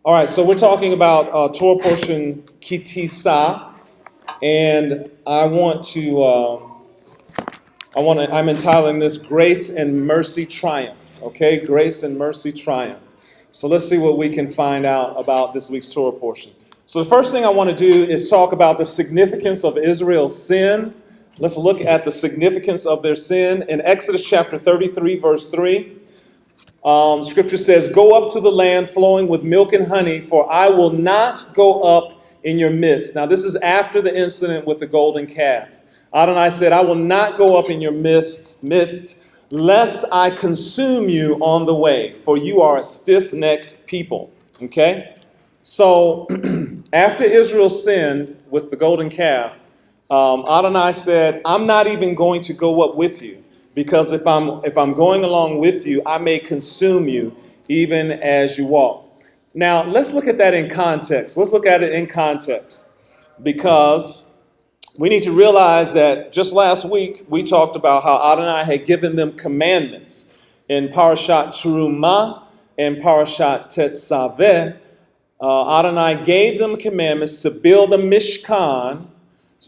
All right, so we're talking about Torah portion Tissa, and I'm entitling this Grace and Mercy Triumphed. Okay, Grace and Mercy Triumphed. So let's see what we can find out about this week's Torah portion. So the first thing I want to do is talk about the significance of Israel's sin. Let's look at the significance of their sin in Exodus chapter 33, verse 3. Scripture says, "Go up to the land flowing with milk and honey, for I will not go up in your midst." Now, this is after the incident with the golden calf. Adonai said, "I will not go up in your midst, lest I consume you on the way, for you are a stiff-necked people." Okay? So, after Israel sinned with the golden calf, Adonai said, "I'm not even going to go up with you. Because if I'm going along with you, I may consume you even as you walk." Now, let's look at that in context. Let's look at it in context. Because we need to realize that just last week, we talked about how Adonai had given them commandments. In Parashat Terumah and Parashat Tetzaveh, Adonai gave them commandments to build a Mishkan.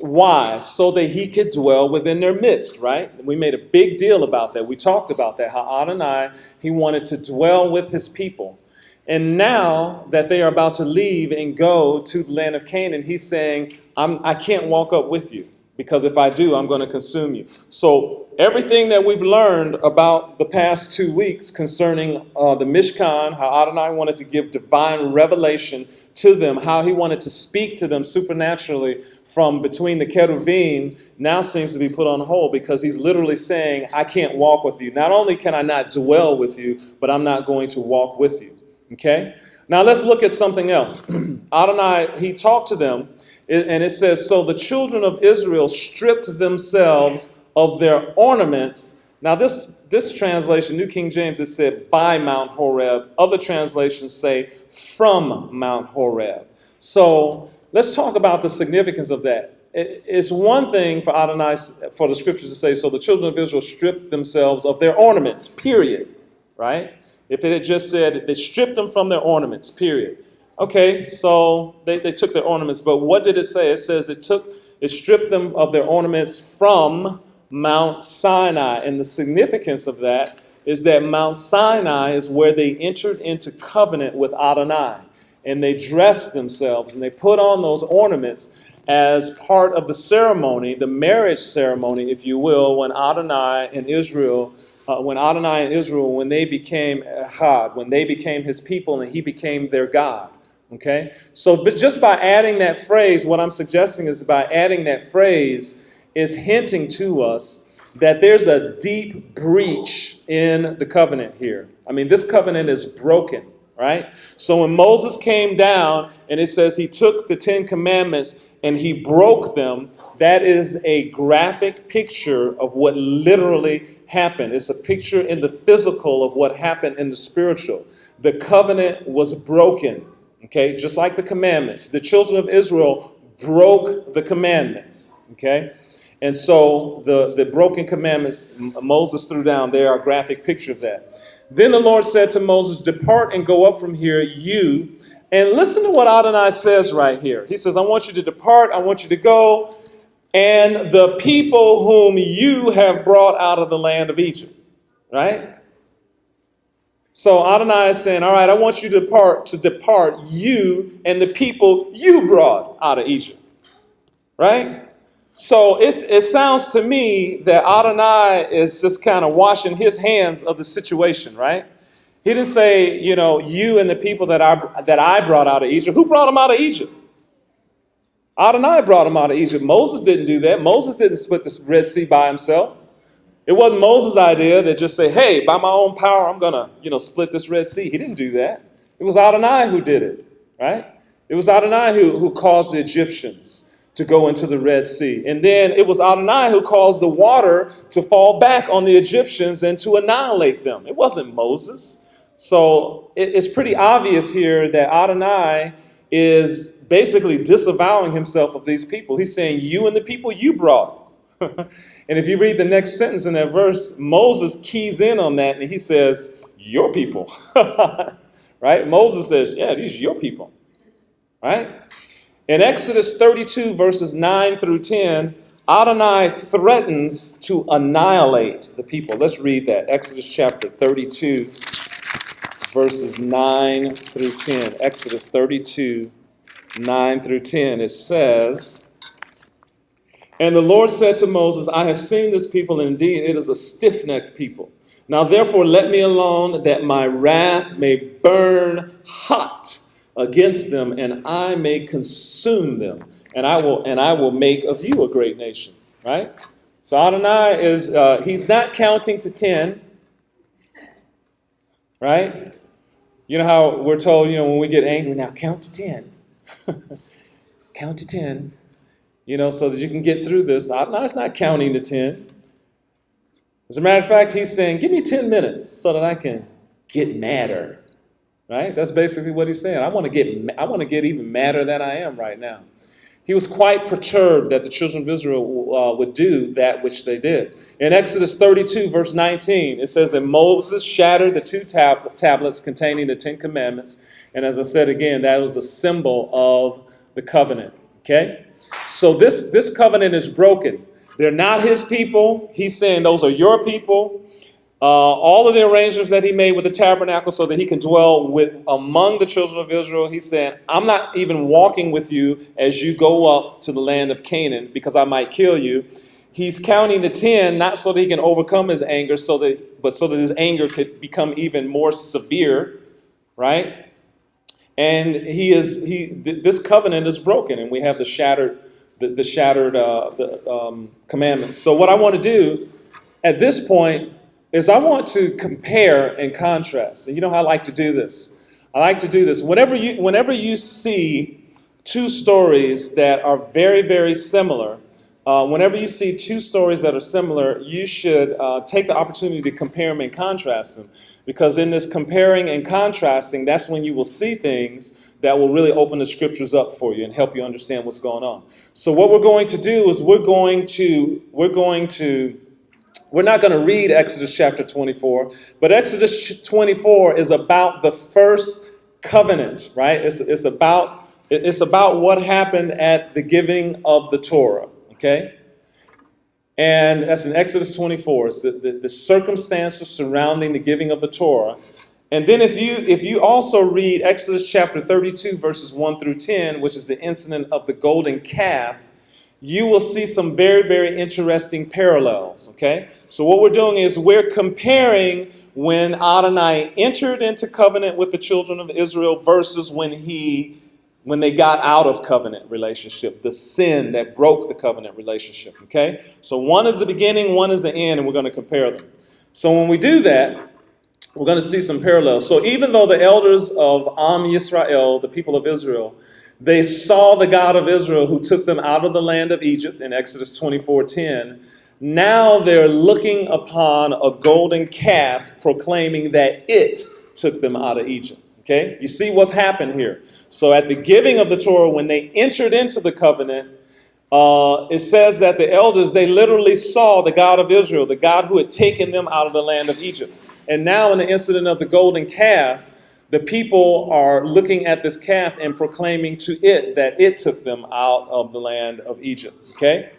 Why? So that he could dwell within their midst, right? We made a big deal about that. We talked about that, how Adonai, he wanted to dwell with his people. And now that they are about to leave and go to the land of Canaan, he's saying, I can't walk up with you, because if I do, I'm going to consume you. So everything that we've learned about the past 2 weeks concerning the Mishkan, how Adonai wanted to give divine revelation to them, how he wanted to speak to them supernaturally from between the cherubim, now seems to be put on hold, because he's literally saying, I can't walk with you. Not only can I not dwell with you, but I'm not going to walk with you. Okay? Now let's look at something else. Adonai, he talked to them, and it says, "So the children of Israel stripped themselves of their ornaments." Now this translation, New King James, it said by Mount Horeb. Other translations say from Mount Horeb. So let's talk about the significance of that. It's one thing for Adonai, for the scriptures to say, so the children of Israel stripped themselves of their ornaments, period, right? If it had just said they stripped them from their ornaments, period. Okay, so they took their ornaments, but what did it say? It says it stripped them of their ornaments from Mount Sinai. And the significance of that is that Mount Sinai is where they entered into covenant with Adonai. And they dressed themselves and they put on those ornaments as part of the ceremony, the marriage ceremony, if you will, when Adonai and Israel, when they became Echad, when they became his people and he became their God. Okay? So but just by adding that phrase, what I'm suggesting is by adding that phrase is hinting to us that there's a deep breach in the covenant here. I mean, this covenant is broken, right? So when Moses came down and it says he took the 10 commandments and he broke them, that is a graphic picture of what literally happened. It's a picture in the physical of what happened in the spiritual. The covenant was broken, okay? Just like the commandments. The children of Israel broke the commandments, okay? And so the broken commandments Moses threw down, they are a graphic picture of that. Then the Lord said to Moses, "Depart and go up from here, you." And listen to what Adonai says right here. He says, I want you to depart, I want you to go, and the people whom you have brought out of the land of Egypt. Right? So Adonai is saying, all right, I want you to depart, you and the people you brought out of Egypt. Right? So it sounds to me that Adonai is just kind of washing his hands of the situation, right? He didn't say, you and the people that I brought out of Egypt. Who brought them out of Egypt? Adonai brought them out of Egypt. Moses didn't do that. Moses didn't split the Red Sea by himself. It wasn't Moses' idea to just say, hey, by my own power, I'm going to, split this Red Sea. He didn't do that. It was Adonai who did it, right? It was Adonai who caused the Egyptians to go into the Red Sea. And then it was Adonai who caused the water to fall back on the Egyptians and to annihilate them. It wasn't Moses. So it's pretty obvious here that Adonai is basically disavowing himself of these people. He's saying, you and the people you brought. And if you read the next sentence in that verse, Moses keys in on that and he says, your people. right? Moses says, yeah, these are your people, right? In Exodus 32, verses 9 through 10, Adonai threatens to annihilate the people. Let's read that. Exodus chapter 32, verses 9 through 10. Exodus 32, 9 through 10. It says, "And the Lord said to Moses, I have seen this people, and indeed it is a stiff-necked people. Now therefore let me alone, that my wrath may burn hot against them, and I may consume them, and I will make of you a great nation." Right? So Adonai is he's not counting to 10, right? You know how we're told, when we get angry, now count to 10. Count to 10. So that you can get through this. Adonai's not counting to 10. As a matter of fact, he's saying, give me 10 minutes so that I can get madder. Right? That's basically what he's saying. I want to get even madder than I am right now. He was quite perturbed that the children of Israel would do that which they did. In Exodus 32, verse 19, it says that Moses shattered the two tablets containing the 10 commandments. And as I said again, that was a symbol of the covenant. Okay? So this covenant is broken. They're not his people. He's saying those are your people. All of the arrangements that he made with the tabernacle so that he can dwell among the children of Israel, he's saying, I'm not even walking with you as you go up to the land of Canaan because I might kill you. He's counting to 10, not so that he can overcome his anger, but so that his anger could become even more severe, right? And this covenant is broken, and we have the shattered commandments. So what I want to do at this point is I want to compare and contrast. And you know how I like to do this. I like to do this. Whenever you see two stories that are very, very similar, whenever you see two stories that are similar, you should take the opportunity to compare them and contrast them. Because in this comparing and contrasting, that's when you will see things that will really open the scriptures up for you and help you understand what's going on. So what we're going to do is we're not going to read Exodus chapter 24, but Exodus 24 is about the first covenant, right? It's about what happened at the giving of the Torah, okay? And that's in Exodus 24. It's the circumstances surrounding the giving of the Torah. And then if you also read Exodus chapter 32, verses 1 through 10, which is the incident of the golden calf, you will see some very, very interesting parallels, okay? So what we're doing is we're comparing when Adonai entered into covenant with the children of Israel versus when they got out of covenant relationship, the sin that broke the covenant relationship, okay? So one is the beginning, one is the end, and we're going to compare them. So when we do that, we're going to see some parallels. So even though the elders of Am Yisrael, the people of Israel, they saw the God of Israel who took them out of the land of Egypt in Exodus 24:10. Now they're looking upon a golden calf proclaiming that it took them out of Egypt. Okay? You see what's happened here. So at the giving of the Torah, when they entered into the covenant, it says that the elders, they literally saw the God of Israel, the God who had taken them out of the land of Egypt. And now in the incident of the golden calf, the people are looking at this calf and proclaiming to it that it took them out of the land of Egypt. Okay?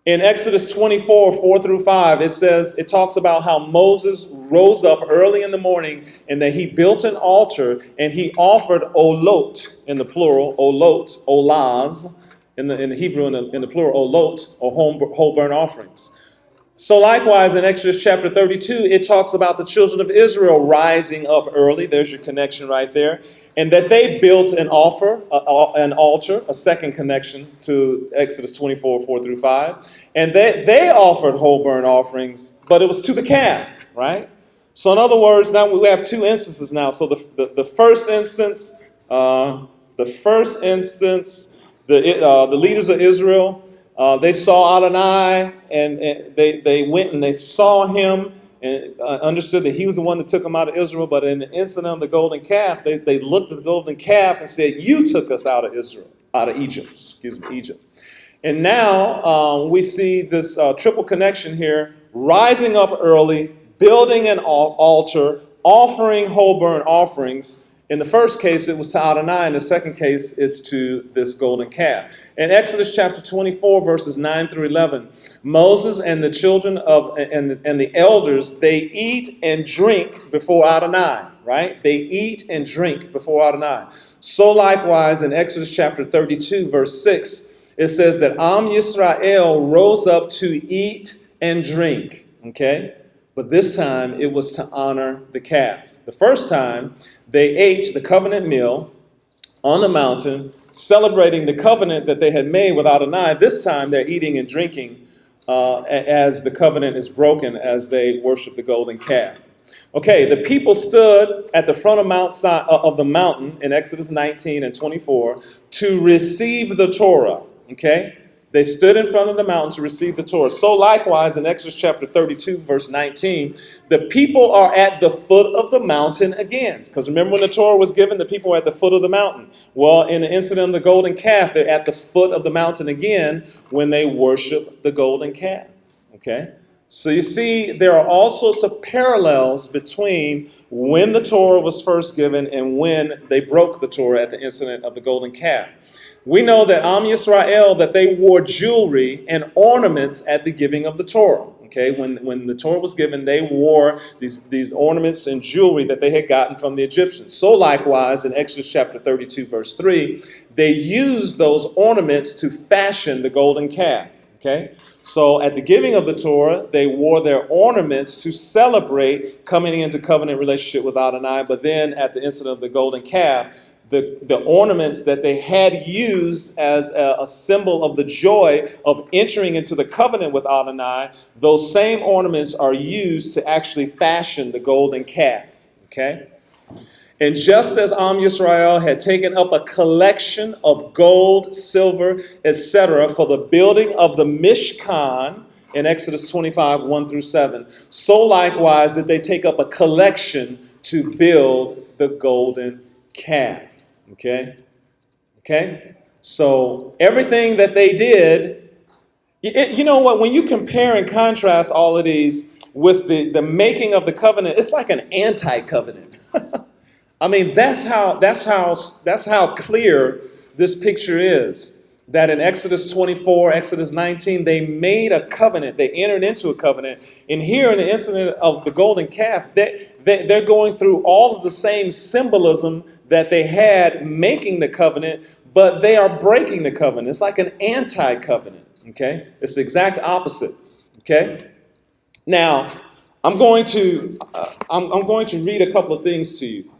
In Exodus 24, 4 through 5, it talks about how Moses rose up early in the morning and that he built an altar and he offered olot in the plural, olaz in the Hebrew, in the plural, olot, or whole burnt offerings. So likewise, in Exodus chapter 32, it talks about the children of Israel rising up early. There's your connection right there. And that they built an altar, a second connection to Exodus 24, 4 through 5. And they offered whole burnt offerings, but it was to the calf, right? So in other words, now we have two instances now. So the first instance, the leaders of Israel, they saw Adonai, and they went and they saw him and understood that he was the one that took them out of Israel. But in the incident of the golden calf, they looked at the golden calf and said, you took us out of Egypt. And now we see this triple connection here, rising up early, building an altar, offering whole burnt offerings. In the first case, it was to Adonai. In the second case, it's to this golden calf. In Exodus chapter 24, verses 9 through 11, Moses and the children of and the elders, they eat and drink before Adonai, right? They eat and drink before Adonai. So likewise, in Exodus chapter 32, verse 6, it says that Am Yisrael rose up to eat and drink, okay? But this time, it was to honor the calf. The first time, they ate the covenant meal on the mountain, celebrating the covenant that they had made with Adonai. This time, they're eating and drinking as the covenant is broken, as they worship the golden calf. Okay, the people stood at the front of the mountain in Exodus 19 and 24 to receive the Torah, okay? They stood in front of the mountain to receive the Torah. So likewise, in Exodus chapter 32, verse 19, the people are at the foot of the mountain again. Because remember when the Torah was given, the people were at the foot of the mountain. Well, in the incident of the golden calf, they're at the foot of the mountain again when they worship the golden calf. Okay? So you see, there are all sorts of parallels between when the Torah was first given and when they broke the Torah at the incident of the golden calf. We know that Am Yisrael, that they wore jewelry and ornaments at the giving of the Torah. Okay, when the Torah was given, they wore these ornaments and jewelry that they had gotten from the Egyptians. So likewise, in Exodus chapter 32, verse 3, they used those ornaments to fashion the golden calf. Okay, so at the giving of the Torah, they wore their ornaments to celebrate coming into covenant relationship with Adonai. But then at the incident of the golden calf, the ornaments that they had used as a symbol of the joy of entering into the covenant with Adonai, those same ornaments are used to actually fashion the golden calf. Okay? And just as Am Yisrael had taken up a collection of gold, silver, etc. for the building of the Mishkan in Exodus 25, 1 through 7, so likewise did they take up a collection to build the golden calf. Okay? So everything that they did, you know what, when you compare and contrast all of these with the making of the covenant, it's like an anti-covenant. I mean, that's how clear this picture is. That in Exodus 24, Exodus 19, they made a covenant. They entered into a covenant. And here in the incident of the golden calf, they're going through all of the same symbolism that they had making the covenant, but they are breaking the covenant. It's like an anti-covenant. Okay? It's the exact opposite. Okay? Now, I'm going to read a couple of things to you.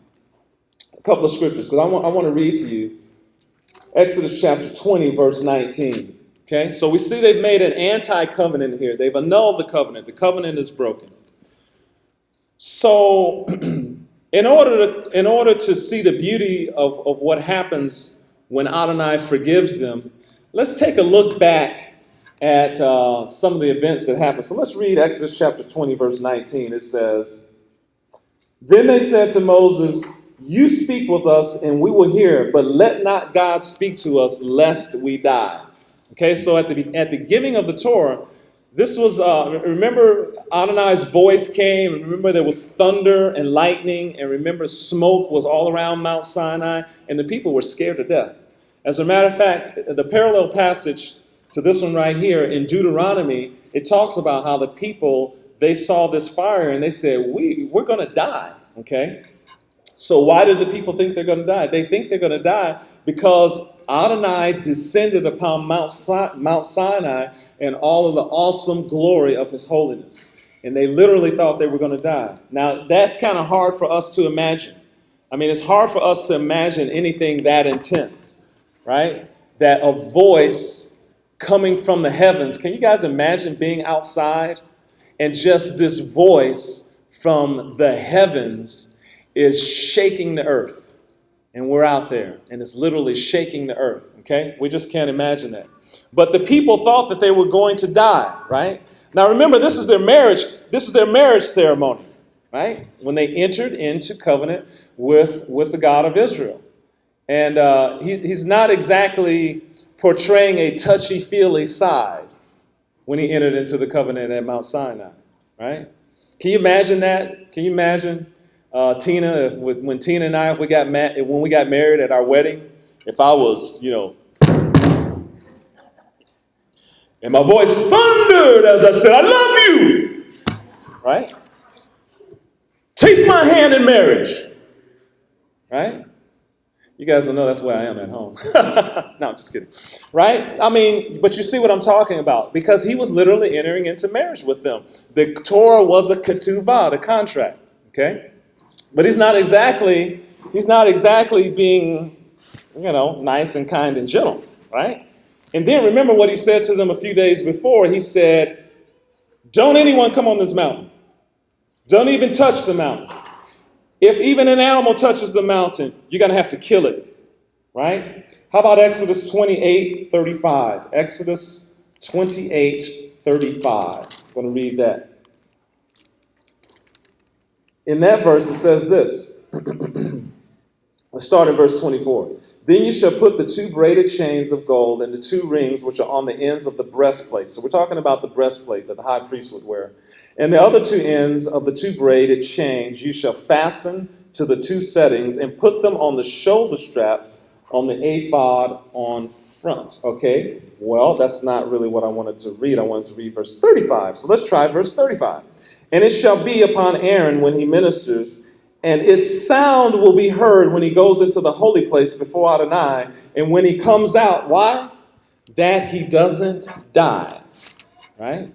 A couple of scriptures, because I want to read to you Exodus chapter 20, verse 19. Okay, so we see they've made an anti-covenant here. They've annulled the covenant. The covenant is broken. So, in order to see the beauty of what happens when Adonai forgives them, let's take a look back at some of the events that happened. So let's read Exodus chapter 20, verse 19. It says, "Then they said to Moses, 'You speak with us, and we will hear, but let not God speak to us, lest we die.'" Okay, so at the giving of the Torah, this was, remember Adonai's voice came, and remember there was thunder and lightning, and remember smoke was all around Mount Sinai, and the people were scared to death. As a matter of fact, the parallel passage to this one right here in Deuteronomy, it talks about how the people, they saw this fire, and they said, we're going to die, okay? So why do the people think they're going to die? They think they're going to die because Adonai descended upon Mount Sinai and all of the awesome glory of his holiness. And they literally thought they were going to die. Now, that's kind of hard for us to imagine. I mean, it's hard for us to imagine anything that intense, right? That a voice coming from the heavens. Can you guys imagine being outside and just this voice from the heavens is shaking the earth, and we're out there, and it's literally shaking the earth, okay? We just can't imagine that. But the people thought that they were going to die, right? Now remember, this is their marriage ceremony, right? When they entered into covenant with the God of Israel. And he's not exactly portraying a touchy-feely side when he entered into the covenant at Mount Sinai, right? Can you imagine that? Can you imagine? When Tina and I, when we got married at our wedding, if I was, and my voice thundered as I said, I love you, right? Take my hand in marriage, right? You guys don't know that's where I am at home. No, I'm just kidding, right? I mean, but you see what I'm talking about, because he was literally entering into marriage with them. The Torah was a ketuvah, the contract, okay? But he's not exactly being, nice and kind and gentle, right? And then remember what he said to them a few days before. He said, don't anyone come on this mountain. Don't even touch the mountain. If even an animal touches the mountain, you're going to have to kill it, right? How about Exodus 28:35? Exodus 28:35. I'm going to read that. In that verse, it says this. Let's start in verse 24. Then you shall put the 2 braided chains of gold and the 2 rings which are on the ends of the breastplate. So we're talking about the breastplate that the high priest would wear. And the other 2 ends of the 2 braided chains you shall fasten to the 2 settings and put them on the shoulder straps on the ephod on front. Okay, well, that's not really what I wanted to read. I wanted to read verse 35. So let's try verse 35. And it shall be upon Aaron when he ministers, and its sound will be heard when he goes into the holy place before Adonai, and when he comes out. Why? That he doesn't die. Right?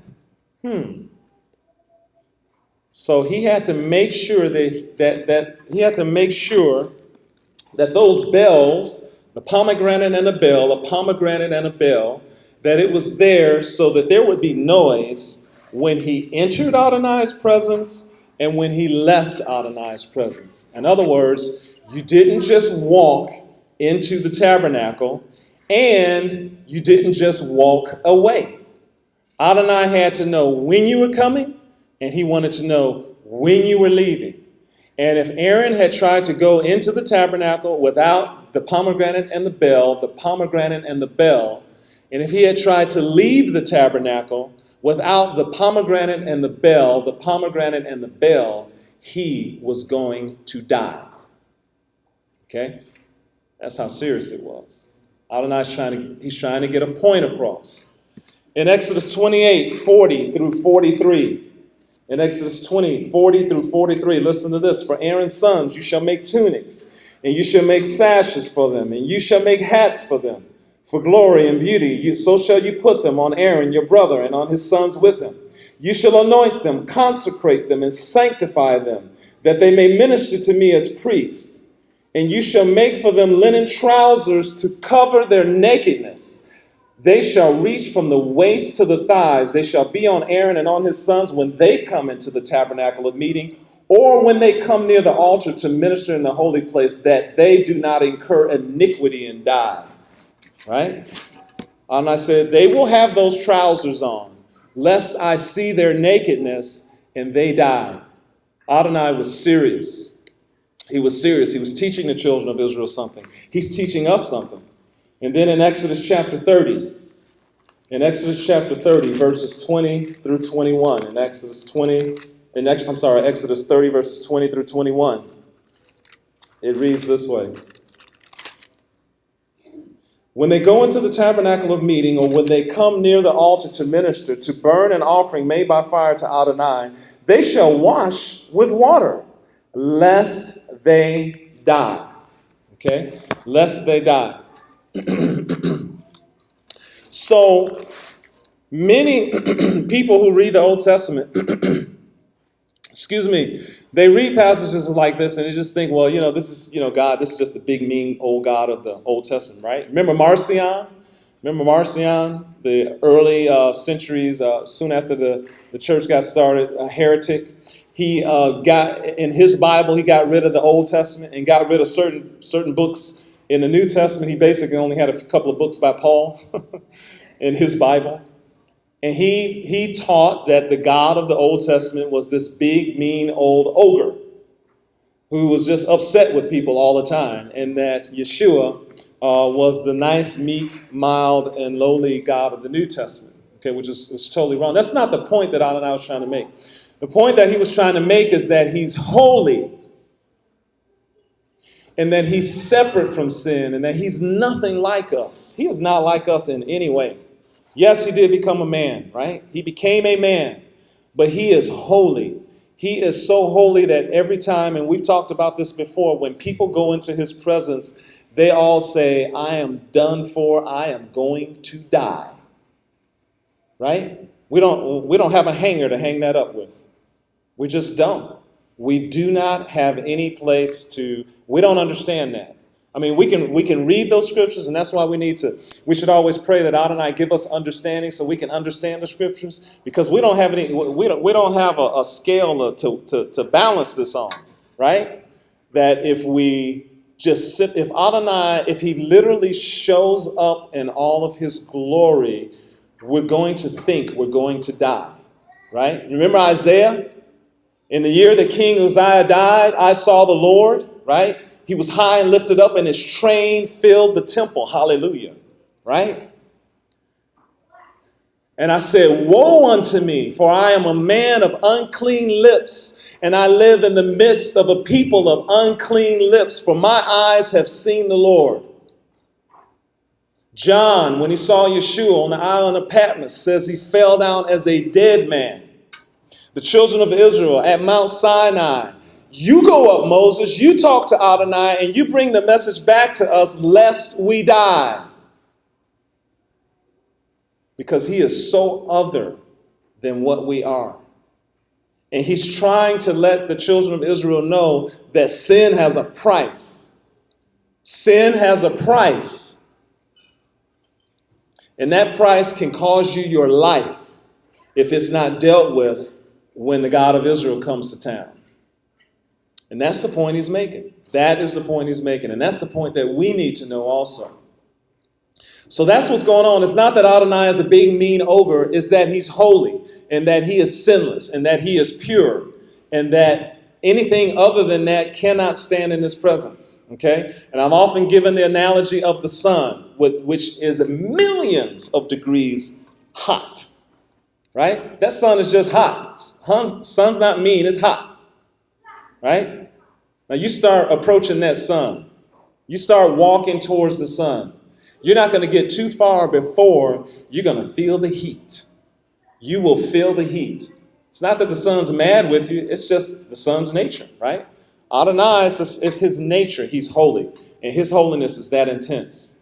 So he had to make sure that those bells, the pomegranate and a bell, that it was there so that there would be noise when he entered Adonai's presence and when he left Adonai's presence. In other words, you didn't just walk into the tabernacle and you didn't just walk away. Adonai had to know when you were coming, and he wanted to know when you were leaving. And if Aaron had tried to go into the tabernacle without the pomegranate and the bell, and if he had tried to leave the tabernacle without the pomegranate and the bell, he was going to die. Okay? That's how serious it was. Adonai's trying to get a point across. In Exodus 28:40 through 43, in Exodus 20:40 through 43, listen to this. For Aaron's sons you shall make tunics, and you shall make sashes for them, and you shall make hats for them, for glory and beauty. So shall you put them on Aaron your brother and on his sons with him. You shall anoint them, consecrate them, and sanctify them, that they may minister to me as priests. And you shall make for them linen trousers to cover their nakedness. They shall reach from the waist to the thighs. They shall be on Aaron and on his sons when they come into the tabernacle of meeting, or when they come near the altar to minister in the holy place, that they do not incur iniquity and die. Right? And I said, they will have those trousers on, lest I see their nakedness and they die. Adonai was serious. He was serious. He was teaching the children of Israel something. He's teaching us something. And then in Exodus chapter 30, verses 20 through 21, Exodus 30, verses 20 through 21, it reads this way. When they go into the tabernacle of meeting, or when they come near the altar to minister, to burn an offering made by fire to Adonai, they shall wash with water, lest they die. Okay? Lest they die. So many people who read the Old Testament, they read passages like this and they just think, well, this is, God, this is just the big, mean, old God of the Old Testament, right? Remember Marcion, the early centuries, soon after the church got started, a heretic. He in his Bible, he got rid of the Old Testament and got rid of certain books. In the New Testament, he basically only had a couple of books by Paul in his Bible. And he taught that the God of the Old Testament was this big, mean, old ogre who was just upset with people all the time, and that Yeshua was the nice, meek, mild, and lowly God of the New Testament, okay, which is totally wrong. That's not the point that Adonai was trying to make. The point that he was trying to make is that he's holy, and that he's separate from sin, and that he's nothing like us. He is not like us in any way. Yes, he did become a man, right? He became a man, but he is holy. He is so holy that every time, and we've talked about this before, when people go into his presence, they all say, I am done for, I am going to die. Right? We don't have a hanger to hang that up with. We just don't. We do not have any place to, we don't understand that. I mean, we can read those scriptures, and that's why we should always pray that Adonai give us understanding so we can understand the scriptures, because we don't have a scale to balance this on, right? That if we just sit, if Adonai, if he literally shows up in all of his glory, we're going to think we're going to die, right? Remember Isaiah? In the year that King Uzziah died, I saw the Lord, right? He was high and lifted up, and his train filled the temple. Hallelujah, right? And I said, woe unto me, for I am a man of unclean lips, and I live in the midst of a people of unclean lips, for my eyes have seen the Lord. John, when he saw Yeshua on the island of Patmos, says he fell down as a dead man. The children of Israel at Mount Sinai, you go up, Moses, you talk to Adonai, and you bring the message back to us, lest we die. Because he is so other than what we are. And he's trying to let the children of Israel know that sin has a price. Sin has a price. And that price can cause you your life if it's not dealt with when the God of Israel comes to town. And that's the point he's making. That is the point he's making. And that's the point that we need to know also. So that's what's going on. It's not that Adonai is a big, mean ogre. It's that he's holy, and that he is sinless, and that he is pure, and that anything other than that cannot stand in his presence. Okay? And I've often given the analogy of the sun, which is millions of degrees hot. Right? That sun is just hot. Sun's not mean, it's hot. Right? Now you start approaching that sun. You start walking towards the sun. You're not going to get too far before you're going to feel the heat. You will feel the heat. It's not that the sun's mad with you, it's just the sun's nature, right? Adonai is his nature. He's holy, and his holiness is that intense.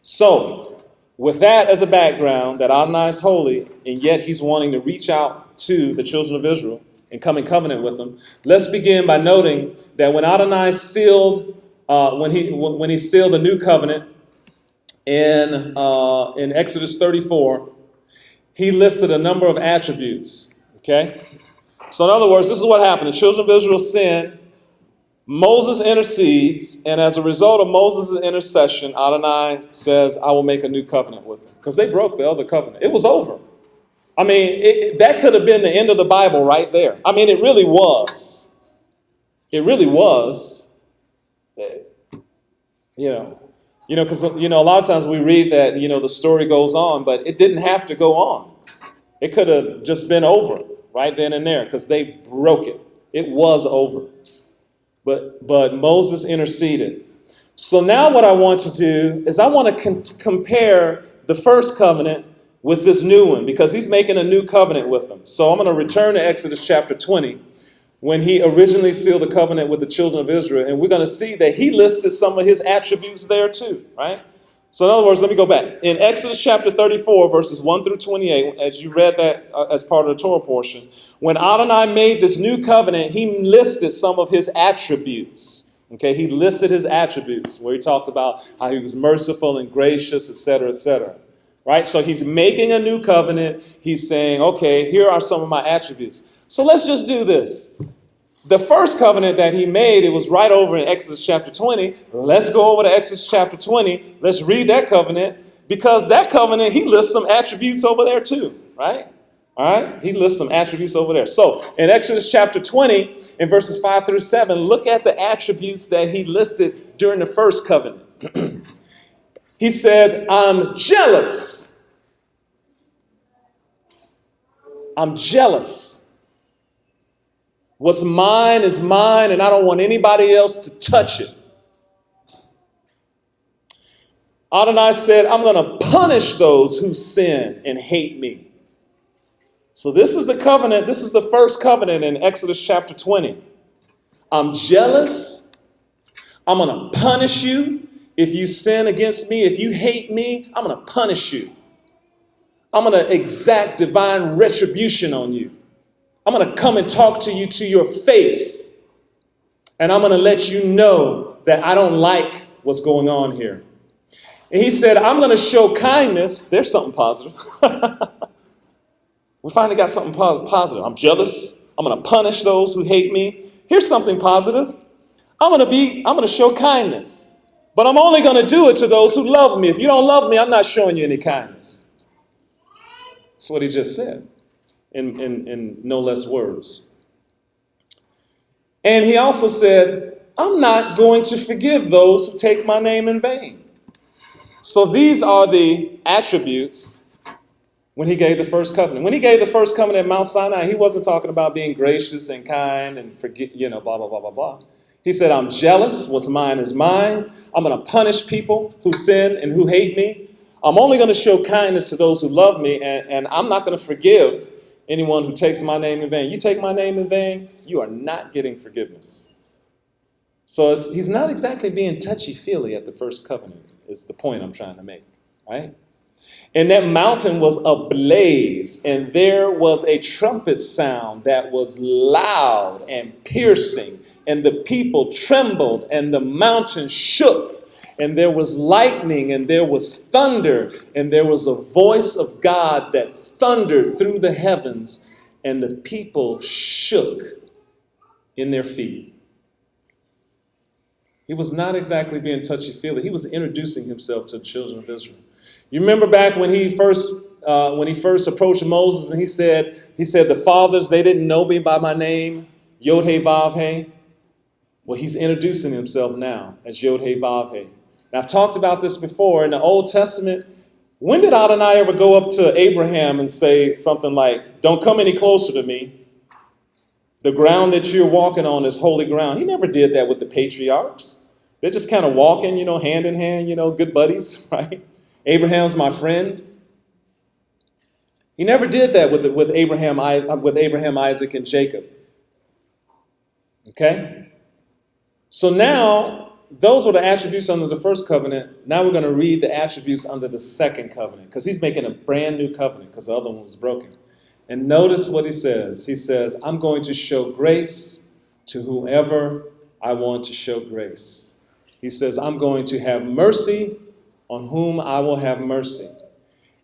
So, with that as a background, that Adonai is holy, and yet he's wanting to reach out to the children of Israel and come in covenant with them, let's begin by noting that when Adonai sealed, when he sealed the new covenant in Exodus 34, he listed a number of attributes, okay? So in other words, this is what happened. The children of Israel sinned. Moses intercedes, and as a result of Moses' intercession, Adonai says, I will make a new covenant with them. Because they broke the other covenant. It was over. I mean, that could have been the end of the Bible right there. I mean, it really was. It really was. Because, a lot of times we read that, the story goes on, but it didn't have to go on. It could have just been over right then and there, because they broke it. It was over. But Moses interceded. So now what I want to do is I want to compare the first covenant with this new one, because he's making a new covenant with them. So I'm going to return to Exodus chapter 20, when he originally sealed the covenant with the children of Israel. And we're going to see that he listed some of his attributes there too, right? So in other words, let me go back. In Exodus chapter 34, verses 1 through 28, as you read that as part of the Torah portion, when Adonai made this new covenant, he listed some of his attributes. Okay, he listed his attributes, where he talked about how he was merciful and gracious, etc., etc. Right? So he's making a new covenant. He's saying, okay, here are some of my attributes. So let's just do this. The first covenant that he made, it was right over in Exodus chapter 20. Let's go over to Exodus chapter 20. Let's read that covenant, because that covenant, he lists some attributes over there too, right? All right? He lists some attributes over there. So in Exodus chapter 20, in verses 5 through 7, look at the attributes that he listed during the first covenant. He said, I'm jealous. I'm jealous. What's mine is mine, and I don't want anybody else to touch it. Adonai said, I'm going to punish those who sin and hate me. So this is the covenant. This is the first covenant in Exodus chapter 20. I'm jealous. I'm going to punish you if you sin against me. If you hate me, I'm going to punish you. I'm going to exact divine retribution on you. I'm going to come and talk to you to your face. And I'm going to let you know that I don't like what's going on here. And he said, I'm going to show kindness. There's something positive. We finally got something positive. I'm jealous. I'm going to punish those who hate me. Here's something positive. I'm going to show kindness. But I'm only going to do it to those who love me. If you don't love me, I'm not showing you any kindness. That's what he just said in no less words. And he also said, I'm not going to forgive those who take my name in vain. So these are the attributes when he gave the first covenant. When he gave the first covenant at Mount Sinai, he wasn't talking about being gracious and kind and forget, blah, blah, blah, blah, blah. He said, I'm jealous. What's mine is mine. I'm going to punish people who sin and who hate me. I'm only going to show kindness to those who love me, and I'm not going to forgive anyone who takes my name in vain. You take my name in vain, you are not getting forgiveness. So he's not exactly being touchy-feely at the first covenant, is the point I'm trying to make, right? And that mountain was ablaze, and there was a trumpet sound that was loud and piercing, and the people trembled, and the mountain shook, and there was lightning, and there was thunder, and there was a voice of God that thundered through the heavens, and the people shook in their feet. He was not exactly being touchy-feely. He was introducing himself to the children of Israel. You remember back when he first approached Moses and he said the fathers, they didn't know me by my name, Yod-Heh-Vav-Heh. Well, he's introducing himself now as Yod-Heh-Vav-Heh. Now, I've talked about this before. In the Old Testament, when did Adonai ever go up to Abraham and say something like, don't come any closer to me? The ground that you're walking on is holy ground. He never did that with the patriarchs. They're just kind of walking, hand in hand, good buddies, right? Abraham's my friend. He never did that with Abraham, Isaac, and Jacob. Okay? So now, those were the attributes under the first covenant. Now we're going to read the attributes under the second covenant, because he's making a brand new covenant, because the other one was broken. And notice what he says. He says, I'm going to show grace to whoever I want to show grace. He says, I'm going to have mercy on whom I will have mercy.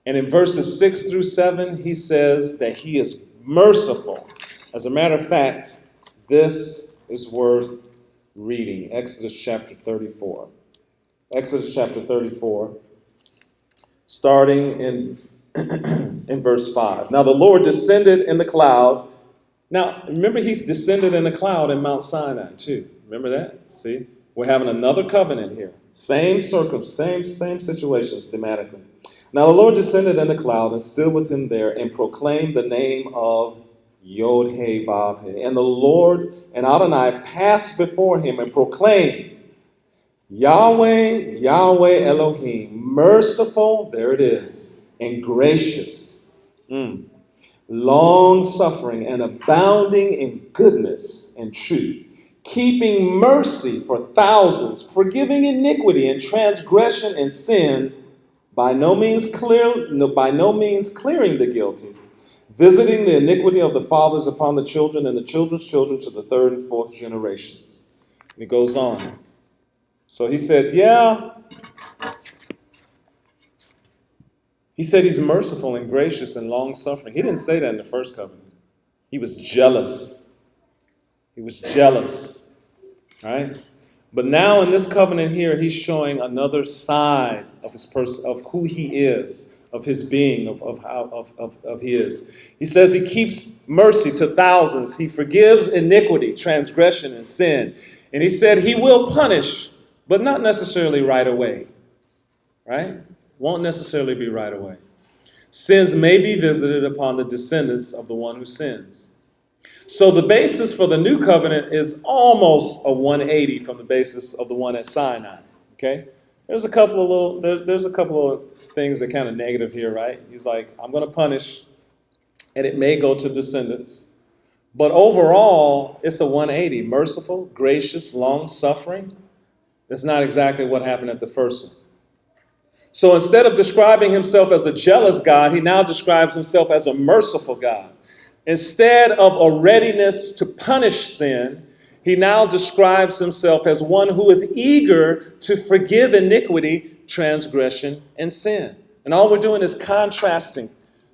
And in verses 6 through 7, he says that he is merciful. As a matter of fact, this is worth reading. Exodus chapter 34. Exodus chapter 34, starting in verse 5. Now the Lord descended in the cloud. Now, remember, he's descended in the cloud in Mount Sinai too. Remember that? See? We're having another covenant here. Same situations thematically. Now the Lord descended in the cloud and stood with him there and proclaimed the name of Yod-Heh-Vav-Heh. And the Lord and Adonai passed before him and proclaimed, Yahweh, Yahweh Elohim, merciful, there it is, and gracious, long-suffering and abounding in goodness and truth, keeping mercy for thousands, forgiving iniquity and transgression and sin, by no means clearing the guilty, visiting the iniquity of the fathers upon the children and the children's children to the third and fourth generations. And it goes on. So he said, he said he's merciful and gracious and long-suffering. He didn't say that in the first covenant. He was jealous. He was jealous, right? But now in this covenant here, he's showing another side of his person, of who he is, of his being, of how he is. He says he keeps mercy to thousands. He forgives iniquity, transgression, and sin. And he said he will punish, but not necessarily right away, right? Won't necessarily be right away. Sins may be visited upon the descendants of the one who sins. So the basis for the new covenant is almost a 180 from the basis of the one at Sinai. Okay? there's a couple of things that are kind of negative here, right? He's like, I'm going to punish, and it may go to descendants. But overall, it's a 180. Merciful, gracious, long-suffering. That's not exactly what happened at the first one. So instead of describing himself as a jealous God, he now describes himself as a merciful God. Instead of a readiness to punish sin, he now describes himself as one who is eager to forgive iniquity, transgression, and sin. And all we're doing is contrasting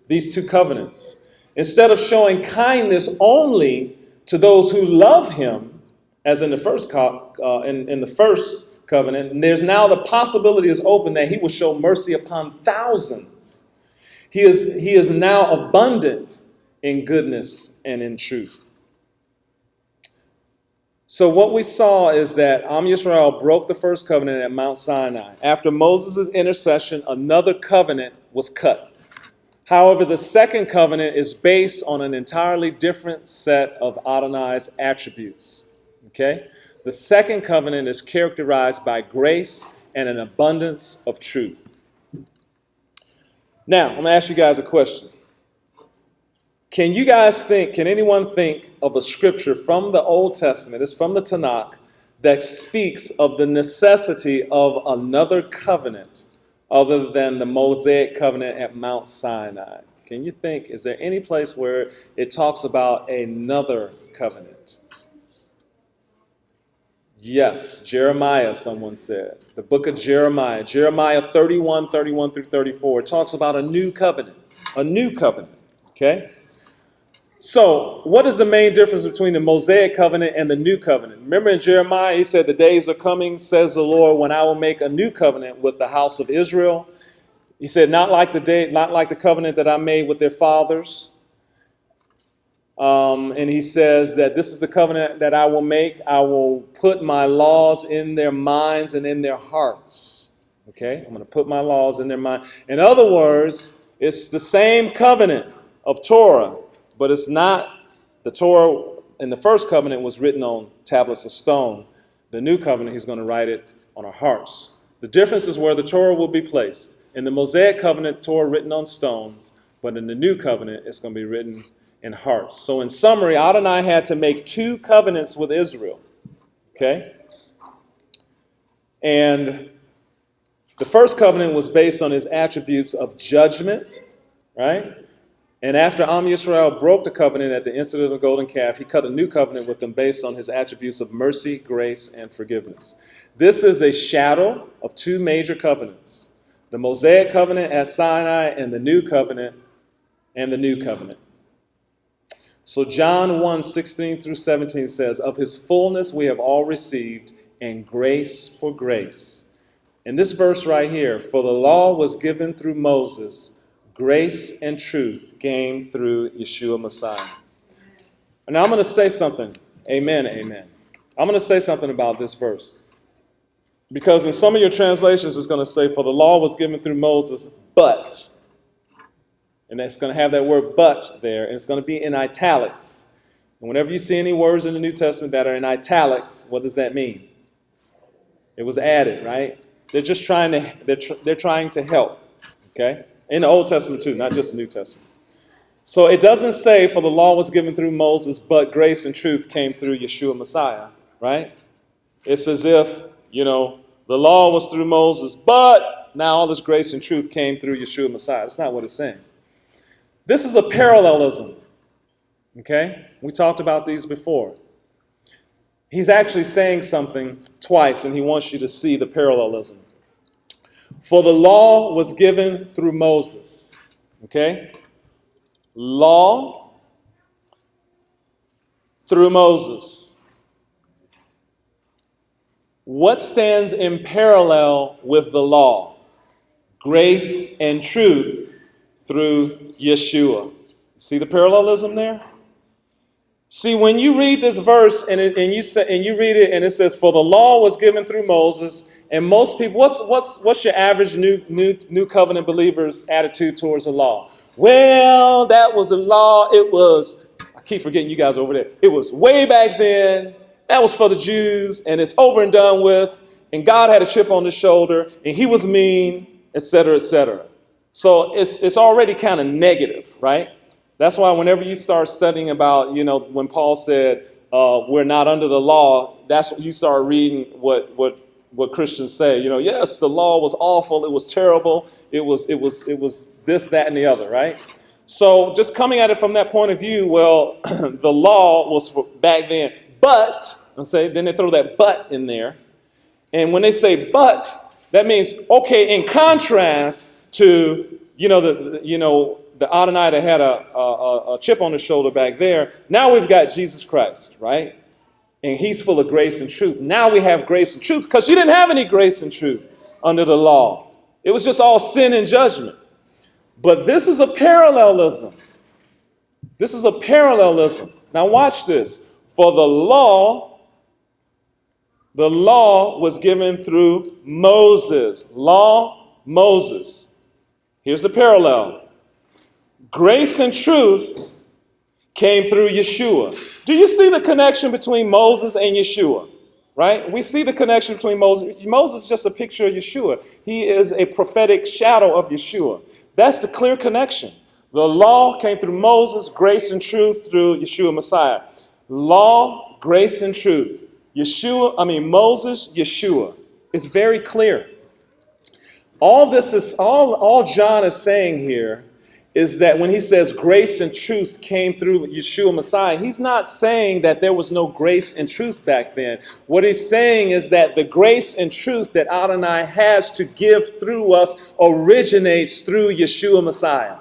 these two covenants. Instead of showing kindness only to those who love him, as in the first in the first covenant, and there's now the possibility is open that he will show mercy upon thousands. He is now abundant in goodness and in truth. So what we saw is that Am Yisrael broke the first covenant at Mount Sinai. After Moses' intercession, another covenant was cut. However, the second covenant is based on an entirely different set of Adonai's attributes. Okay? The second covenant is characterized by grace and an abundance of truth. Now, I'm going to ask you guys a question. Can anyone think of a scripture from the Old Testament, it's from the Tanakh, that speaks of the necessity of another covenant other than the Mosaic covenant at Mount Sinai? Can you think, is there any place where it talks about another covenant? Yes, Jeremiah, someone said. The book of Jeremiah, Jeremiah 31 through 34, it talks about a new covenant, okay? So, what is the main difference between the Mosaic covenant and the new covenant? Remember in Jeremiah, he said, the days are coming, says the Lord, when I will make a new covenant with the house of Israel. He said, not like the covenant that I made with their fathers. And he says that this is the covenant that I will make. I will put my laws in their minds and in their hearts. Okay? I'm going to put my laws in their mind. In other words, it's the same covenant of Torah. But it's not, the Torah in the first covenant was written on tablets of stone. The new covenant, he's going to write it on our hearts. The difference is where the Torah will be placed. In the Mosaic covenant, Torah written on stones, but in the new covenant, it's going to be written in hearts. So in summary, Adonai had to make two covenants with Israel. Okay? And the first covenant was based on his attributes of judgment, right? And after Am Yisrael broke the covenant at the incident of the golden calf, he cut a new covenant with them based on his attributes of mercy, grace, and forgiveness. This is a shadow of two major covenants, the Mosaic covenant at Sinai and the new covenant So John 1:16 through 17 says, of his fullness we have all received, and grace for grace. In this verse right here, for the law was given through Moses, grace and truth came through Yeshua Messiah. And now I'm going to say something. Amen, amen. I'm going to say something about this verse. Because in some of your translations, it's going to say, for the law was given through Moses, but. And it's going to have that word but there. And it's going to be in italics. And whenever you see any words in the New Testament that are in italics, what does that mean? It was added, right? They're just trying to help. Okay? In the Old Testament too, not just the New Testament. So it doesn't say, for the law was given through Moses, but grace and truth came through Yeshua Messiah, right? It's as if, the law was through Moses, but now all this grace and truth came through Yeshua Messiah. That's not what it's saying. This is a parallelism, okay? We talked about these before. He's actually saying something twice, and he wants you to see the parallelism. For the law was given through Moses. Okay? Law through Moses. What stands in parallel with the law? Grace and truth through Yeshua. See the parallelism there? See, when you read this verse and you read it and it says, "For the law was given through Moses," and most people, what's your average new covenant believer's attitude towards the law? Well, that was a law. I keep forgetting you guys over there. It was way back then. That was for the Jews, and it's over and done with. and God had a chip on his shoulder, and he was mean, etc., etc. So it's already kind of negative, right? That's why whenever you start studying about, when Paul said we're not under the law, that's when you start reading what Christians say. Yes, the law was awful, it was terrible, it was this, that, and the other, right? So just coming at it from that point of view, well, the law was for back then, but then they throw that but in there, and when they say but, that means okay. In contrast to the Adonai that had a chip on his shoulder back there, now we've got Jesus Christ, right? And he's full of grace and truth. Now we have grace and truth because you didn't have any grace and truth under the law. It was just all sin and judgment. But this is a parallelism. This is a parallelism. Now watch this. For the law was given through Moses. Law, Moses. Here's the parallel. Grace and truth came through Yeshua. Do you see the connection between Moses and Yeshua? Right? We see the connection between Moses. Moses is just a picture of Yeshua. He is a prophetic shadow of Yeshua. That's the clear connection. The law came through Moses, grace and truth through Yeshua Messiah. Law, grace and truth. Moses, Yeshua. It's very clear. All John is saying here is that when he says grace and truth came through Yeshua Messiah, he's not saying that there was no grace and truth back then. What he's saying is that the grace and truth that Adonai has to give through us originates through Yeshua Messiah.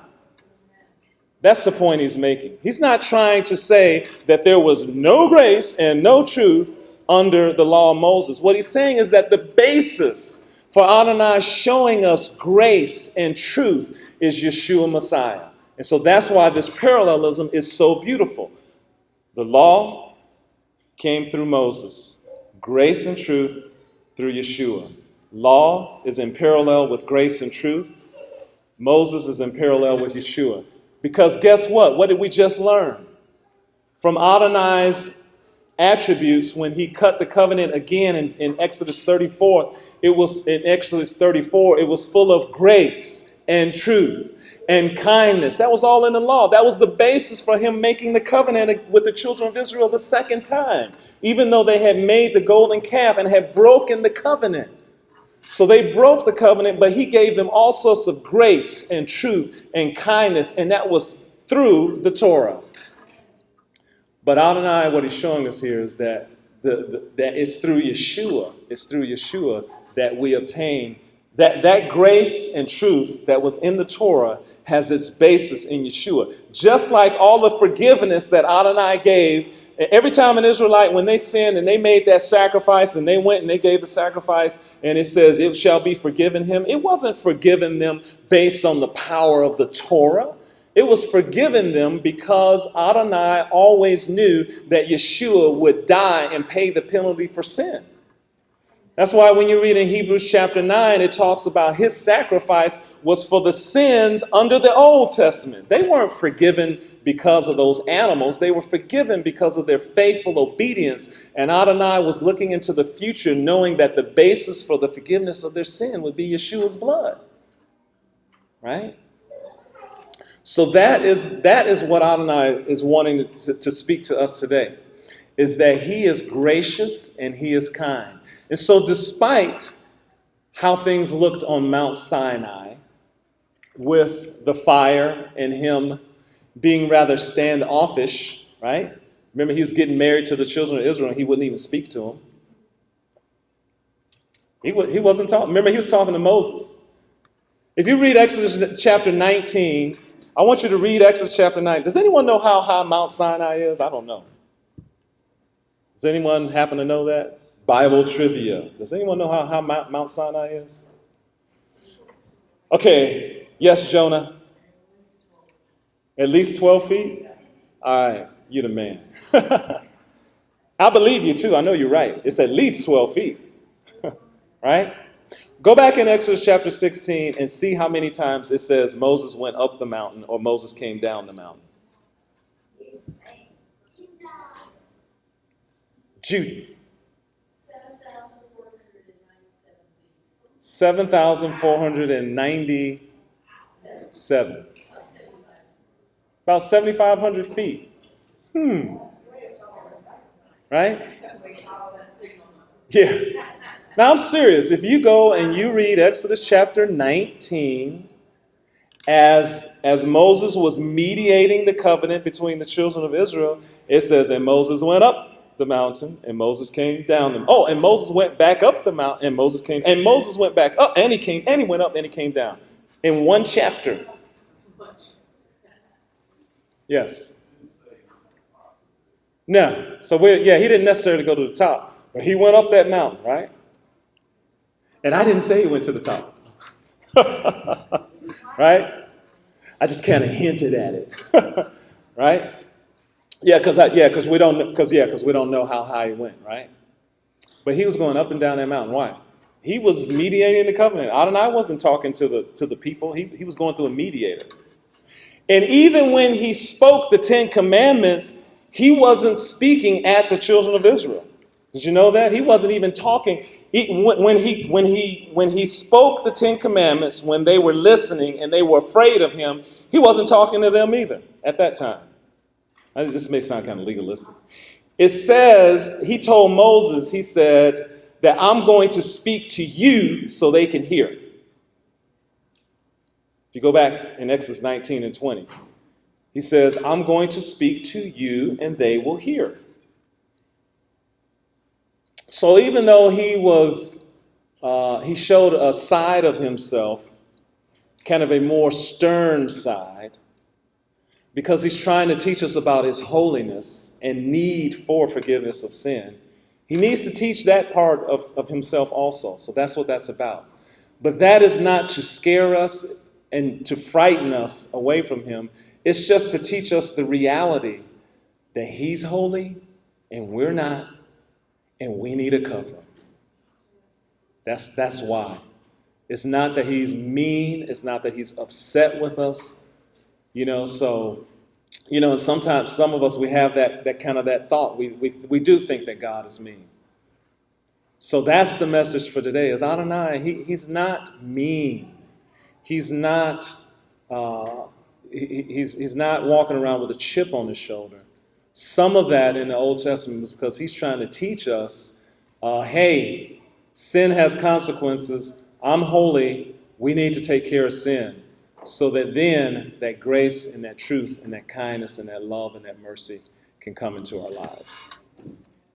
That's the point he's making. He's not trying to say that there was no grace and no truth under the law of Moses. What he's saying is that the basis for Adonai showing us grace and truth is Yeshua Messiah. And so that's why this parallelism is so beautiful. The law came through Moses. Grace and truth through Yeshua. Law is in parallel with grace and truth. Moses is in parallel with Yeshua. Because guess what? What did we just learn? From Adonai's attributes when he cut the covenant again in Exodus 34, it was full of grace and truth and kindness. That was all in the law. That was the basis for him making the covenant with the children of Israel the second time, even though they had made the golden calf and had broken the covenant. So they broke the covenant, but he gave them all sorts of grace and truth and kindness, and that was through the Torah. But Adonai, what he's showing us here is that that it's through Yeshua. It's through Yeshua that we obtain that grace and truth that was in the Torah has its basis in Yeshua. Just like all the forgiveness that Adonai gave, every time an Israelite, when they sinned and they made that sacrifice and they went and they gave the sacrifice and it says it shall be forgiven him, it wasn't forgiven them based on the power of the Torah. It was forgiven them because Adonai always knew that Yeshua would die and pay the penalty for sin. That's why when you read in Hebrews chapter 9, it talks about his sacrifice was for the sins under the Old Testament. They weren't forgiven because of those animals. They were forgiven because of their faithful obedience. And Adonai was looking into the future, knowing that the basis for the forgiveness of their sin would be Yeshua's blood. Right? So that is what Adonai is wanting to speak to us today, is that he is gracious and he is kind. And so despite how things looked on Mount Sinai with the fire and him being rather standoffish, right? Remember, he was getting married to the children of Israel and he wouldn't even speak to them. He wasn't talking. Remember, he was talking to Moses. If you read Exodus chapter 19, I want you to read Exodus chapter 9. Does anyone know how high Mount Sinai is? I don't know. Does anyone happen to know that? Bible trivia. Does anyone know how high Mount Sinai is? Okay. Yes, Jonah. At least 12 feet? All right. You're the man. I believe you too. I know you're right. It's at least 12 feet. Right? Go back in Exodus chapter 16 and see how many times it says Moses went up the mountain or Moses came down the mountain. Judy. 7,497. About 7,500 feet. Right? Yeah. Now I'm serious. If you go and you read Exodus chapter 19, as Moses was mediating the covenant between the children of Israel, it says, and Moses went up the mountain, and Moses came down them. Oh, and Moses went back up the mountain, and Moses came, and Moses went back up, and he came, and he went up, and he came down. In one chapter. Yes. No. So he didn't necessarily go to the top, but he went up that mountain, right? And I didn't say he went to the top. Right? I just kind of hinted at it. Right? Because we don't know how high he went, right? But he was going up and down that mountain. Why? He was mediating the covenant. Adonai wasn't talking to the people. He was going through a mediator. And even when he spoke the 10 Commandments, he wasn't speaking at the children of Israel. Did you know that? He wasn't even talking. When he spoke the 10 Commandments, when they were listening and they were afraid of him, he wasn't talking to them either at that time. This may sound kind of legalistic. It says, he told Moses, he said, that I'm going to speak to you so they can hear. If you go back in Exodus 19 and 20, he says, I'm going to speak to you and they will hear. So even though he showed a side of himself, kind of a more stern side, because he's trying to teach us about his holiness and need for forgiveness of sin, he needs to teach that part of himself also. So that's what that's about. But that is not to scare us and to frighten us away from him. It's just to teach us the reality that he's holy and we're not, and we need a covering. That's why. It's not that he's mean. It's not that he's upset with us. So sometimes some of us, we have that kind of that thought. We do think that God is mean. So that's the message for today is Adonai, he's not mean. He's not he's not walking around with a chip on his shoulder. Some of that in the Old Testament is because he's trying to teach us, hey, sin has consequences. I'm holy. We need to take care of sin so that then that grace and that truth and that kindness and that love and that mercy can come into our lives.